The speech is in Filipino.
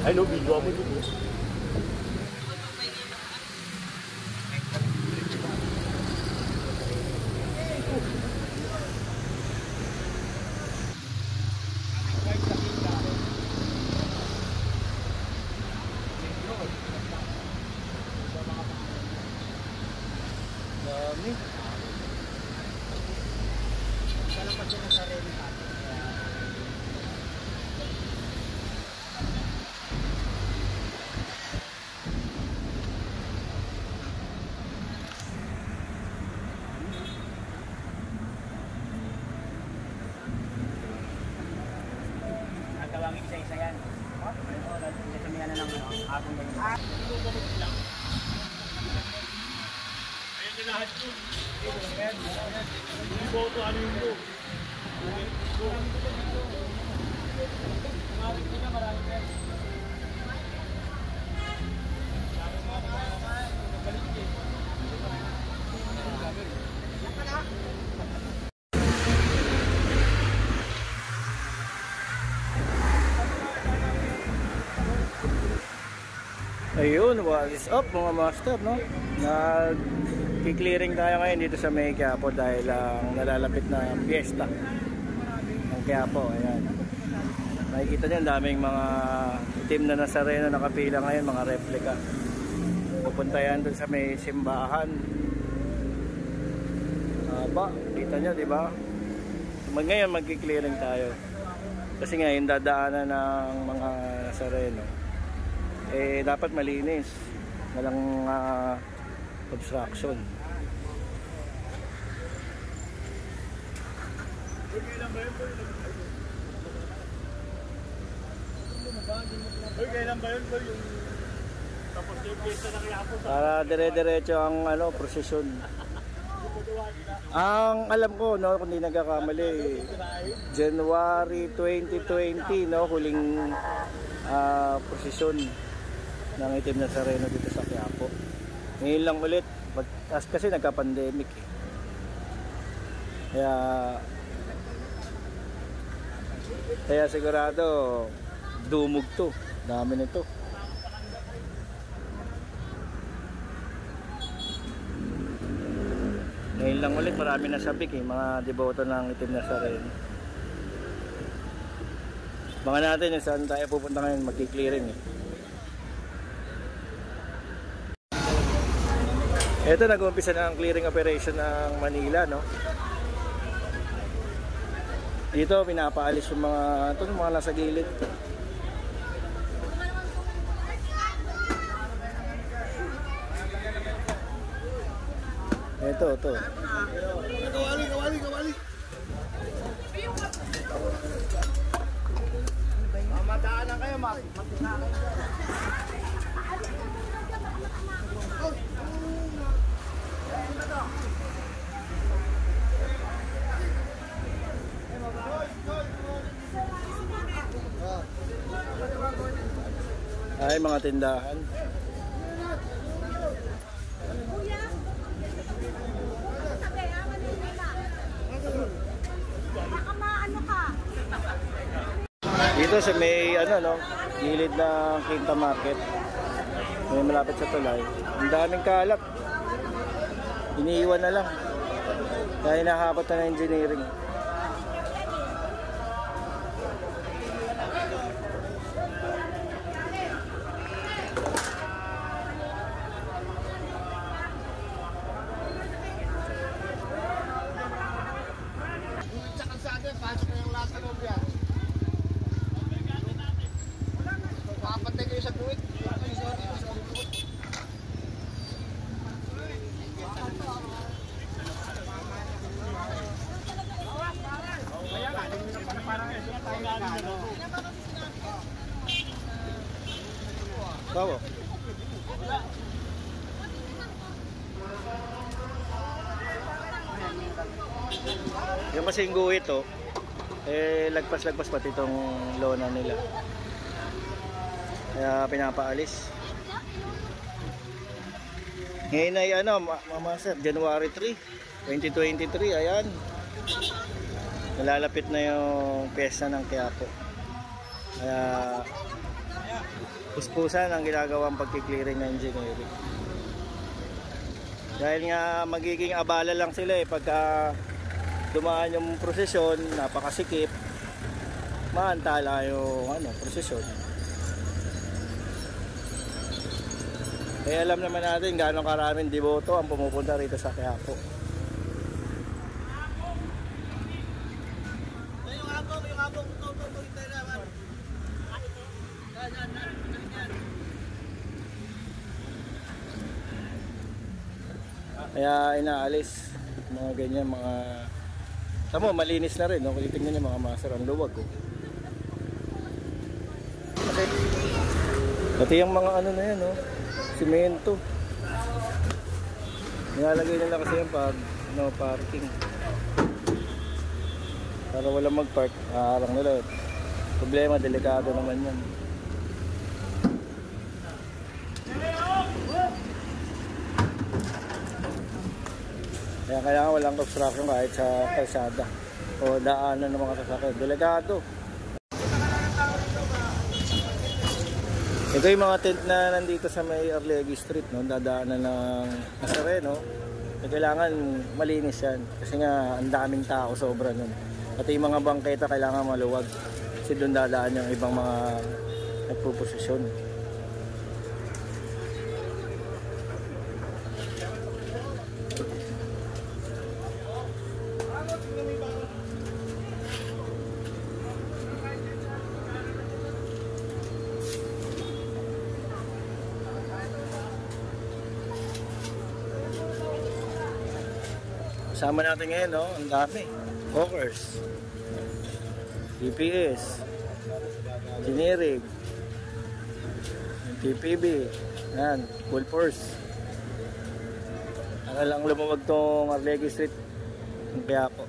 Ay no, video mo dito. Dami. Salamat din sa rin. Nagawangin isa-isa yan. Oo, kami yan ng akong ganyan. Ayan lahat yun. Yung boto, ano yung boto? Ayun, what is up mga master, no? Nag-clearing tayo ngayon dito sa May Quiapo dahil ang nalalapit na fiesta ng Quiapo. Ayan. Makikita nyo, daming mga team na Nazareno nakapila ngayon, mga replica. Pupunta yan dun sa may simbahan. Kita nyo, diba? Ngayon mag-clearing tayo. Kasi ngayon dadaanan ng mga Nazareno. Dapat malinis, walang obstruction. Kailan ba yun? Tapos yung pista ng Quiapo. Para dire-diretso ang prosesyon. Ang alam ko, no, kung di nagkakamali, January 2020, no, huling prosesyon ng Itim na Nazareno dito sa Quiapo. Ngayon lang ulit kasi nagka-pandemic kaya sigurado dumog to, dami nito. Ngayon lang ulit marami na sabik mga deboto ng Itim na Nazareno. Mga natin yung saan tayo pupunta ngayon magki-clearing Ito, nag-umpisa na ang clearing operation ng Manila, no? Dito pinapaalis yung mga nasa gilid. Ito. Kawali. Madaanan kayo, magdaanan kayo. Ay, mga tindahan. Dito sa may gilid ng Quinta Market, may malapit sa tulay, ang daming kalat, iniiwan na lang dahil nahabot na ng engineering. Bawo. Yung kasing guhit lagpas pati itong lona nila. Kaya pinapaalis. Ngayon ay Mama Sir, January 3, 2023, ayan. Nalalapit na yung piyesta ng Quiapo. Kaya puspusan ang ginagawang pagki-clearing ng engineering. Dahil nga magiging abala lang sila pagka dumaan yung prosesyon, napakasikip, maantala yung prosesyon. Kaya alam naman natin gaano karaming deboto ang pumupunta rito sa Quiapo. Kaya inaalis mga ganyan, mga tamo malinis na rin, no? Kung tingnan niyo mga master, ang luwag ko. Okay. Pati yung mga na yan, no? Simento. Nilalagay nila kasi yan pag no parking. Para walang mag-park, harang nila. Problema, delikado naman yan. Kaya kailangan walang obstruction kahit sa kalsada o daanan ng mga sasakyan. Delikado. Ito yung mga tent na nandito sa may Arlegui Street, no? Dadaanan ng Nazareno. Kailangan malinis yan kasi nga ang daming tao, sobra nun. At yung mga bangketa kailangan maluwag kasi doon dadaan yung ibang mga nagpuposisyon. Kasama natin ngayon, no? Ang dami. Hawkers, DPS, Generic, TPB, yan, full force. Para lang lumawag tong Arlegui Street, Quiapo.